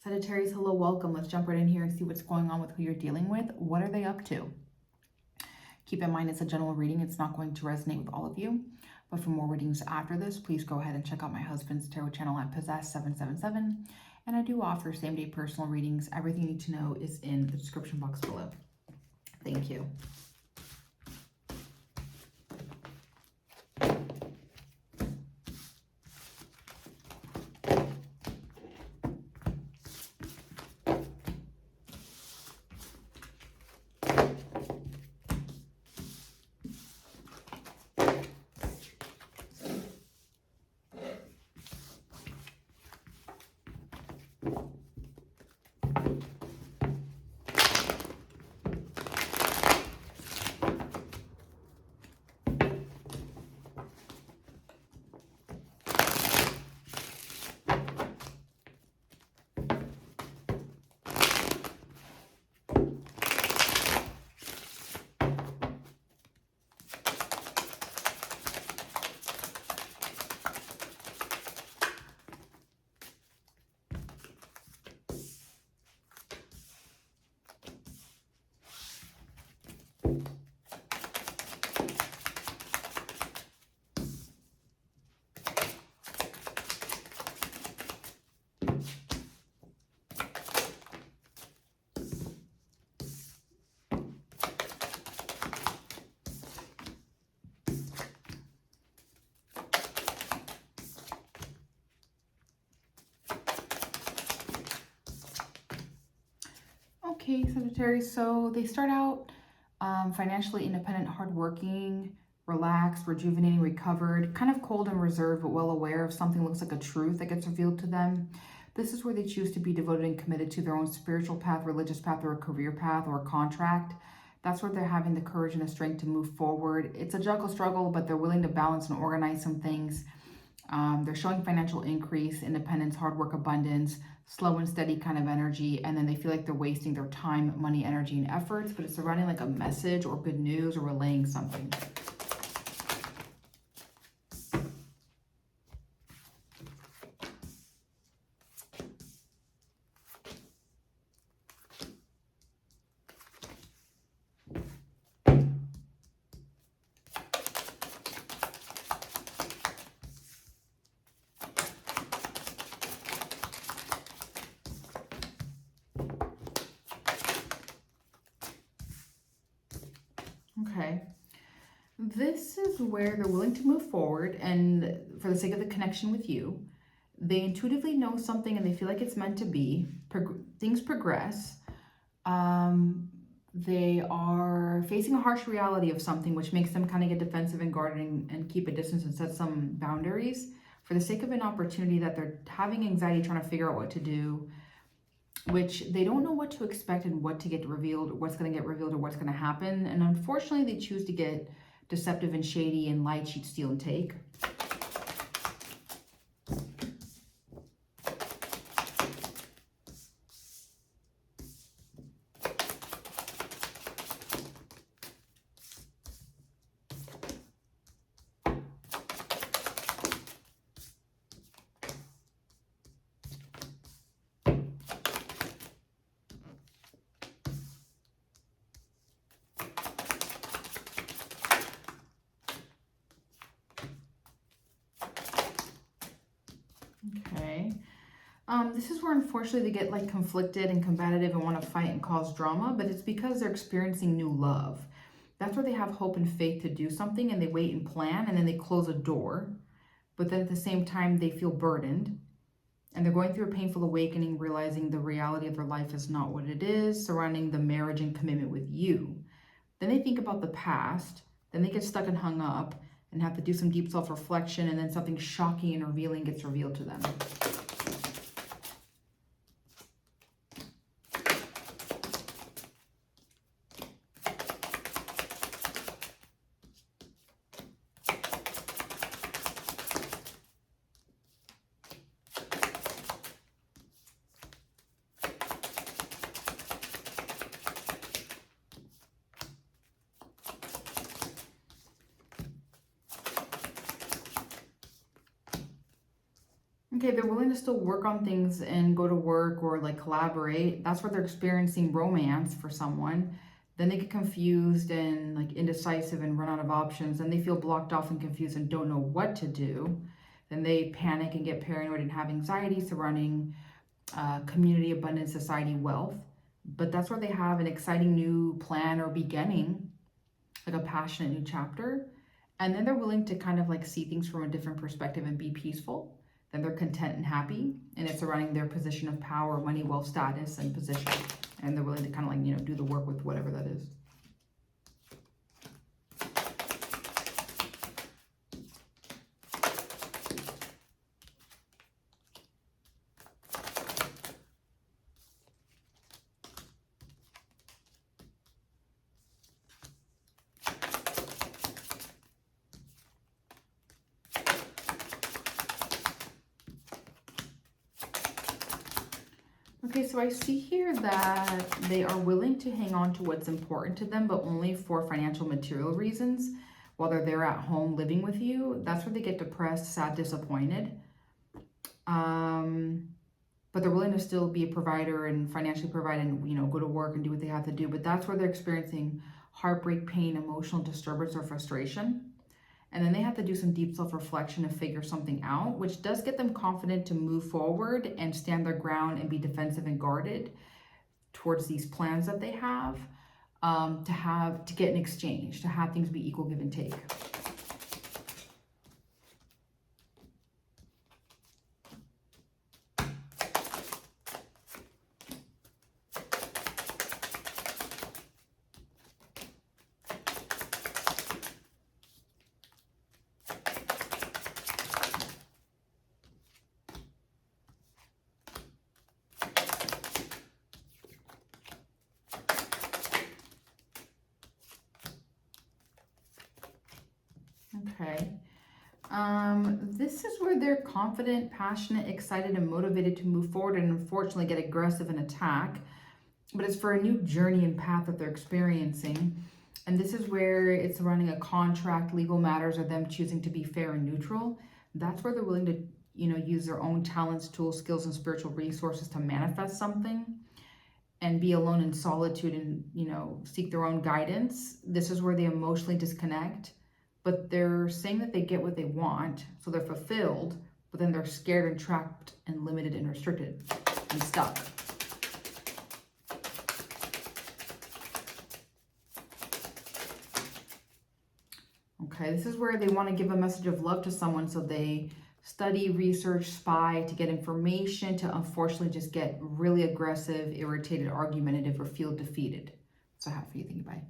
Sagittarius, hello, welcome. Let's jump right in here and see what's going on with who you're dealing with. What are they up to? Keep in mind, it's a general reading. It's not going to resonate with all of you. But for more readings after this, please go ahead and check out my husband's tarot channel at Possess777. And I do offer same-day personal readings. Everything you need to know is in the description box below. Thank you. Okay, Sagittarius, so they start out financially independent, hardworking, relaxed, rejuvenating, recovered, kind of cold and reserved, but well aware of something looks like a truth that gets revealed to them. This is where they choose to be devoted and committed to their own spiritual path, religious path, or a career path, or a contract. That's where they're having the courage and the strength to move forward. It's a juggle struggle, but they're willing to balance and organize some things. They're showing financial increase, independence, hard work, abundance, slow and steady kind of energy, and then they feel like they're wasting their time, money, energy, and efforts, but it's surrounding like a message or good news or relaying something. Okay. This is where they're willing to move forward, and for the sake of the connection with you, they intuitively know something and they feel like it's meant to be. Things progress. They are facing a harsh reality of something, which makes them kind of get defensive and guarding and keep a distance and set some boundaries for the sake of an opportunity that they're having anxiety trying to figure out what to do, which they don't know what to expect and what to get revealed, or what's going to get revealed, or what's going to happen. And unfortunately, they choose to get deceptive and shady and lie, cheat, steal, and take. Okay. This is where unfortunately they get like conflicted and combative and want to fight and cause drama, but it's because they're experiencing new love. That's where they have hope and faith to do something, and they wait and plan, and then they close a door. But then at the same time, they feel burdened, and they're going through a painful awakening, realizing the reality of their life is not what it is, surrounding the marriage and commitment with you. Then they think about the past, then they get stuck and hung up and have to do some deep self-reflection, and then something shocking and revealing gets revealed to them. Okay, they're willing to still work on things and go to work or like collaborate. That's where they're experiencing romance for someone. Then they get confused and like indecisive and run out of options. Then they feel blocked off and confused and don't know what to do. Then they panic and get paranoid and have anxiety surrounding community, abundance, society, wealth. But that's where they have an exciting new plan or beginning, like a passionate new chapter. And then they're willing to kind of like see things from a different perspective and be peaceful. Then they're content and happy, and it's surrounding their position of power, money, wealth, status, and position. And they're willing to kind of like, do the work with whatever that is. Okay, so I see here that they are willing to hang on to what's important to them, but only for financial material reasons while they're there at home living with you. That's where they get depressed, sad, disappointed. But they're willing to still be a provider and financially provide and, go to work and do what they have to do. But that's where they're experiencing heartbreak, pain, emotional disturbance, or frustration. And then they have to do some deep self-reflection to figure something out, which does get them confident to move forward and stand their ground and be defensive and guarded towards these plans that they have, to get an exchange, to have things be equal give and take. Okay. This is where they're confident, passionate, excited, and motivated to move forward and unfortunately get aggressive and attack. But it's for a new journey and path that they're experiencing. And this is where it's surrounding a contract, legal matters, or them choosing to be fair and neutral. That's where they're willing to, use their own talents, tools, skills, and spiritual resources to manifest something and be alone in solitude and, seek their own guidance. This is where they emotionally disconnect, but they're saying that they get what they want, so they're fulfilled, but then they're scared and trapped and limited and restricted and stuck. Okay, this is where they want to give a message of love to someone, so they study, research, spy to get information, to unfortunately just get really aggressive, irritated, argumentative, or feel defeated. So, how do you think? Bye.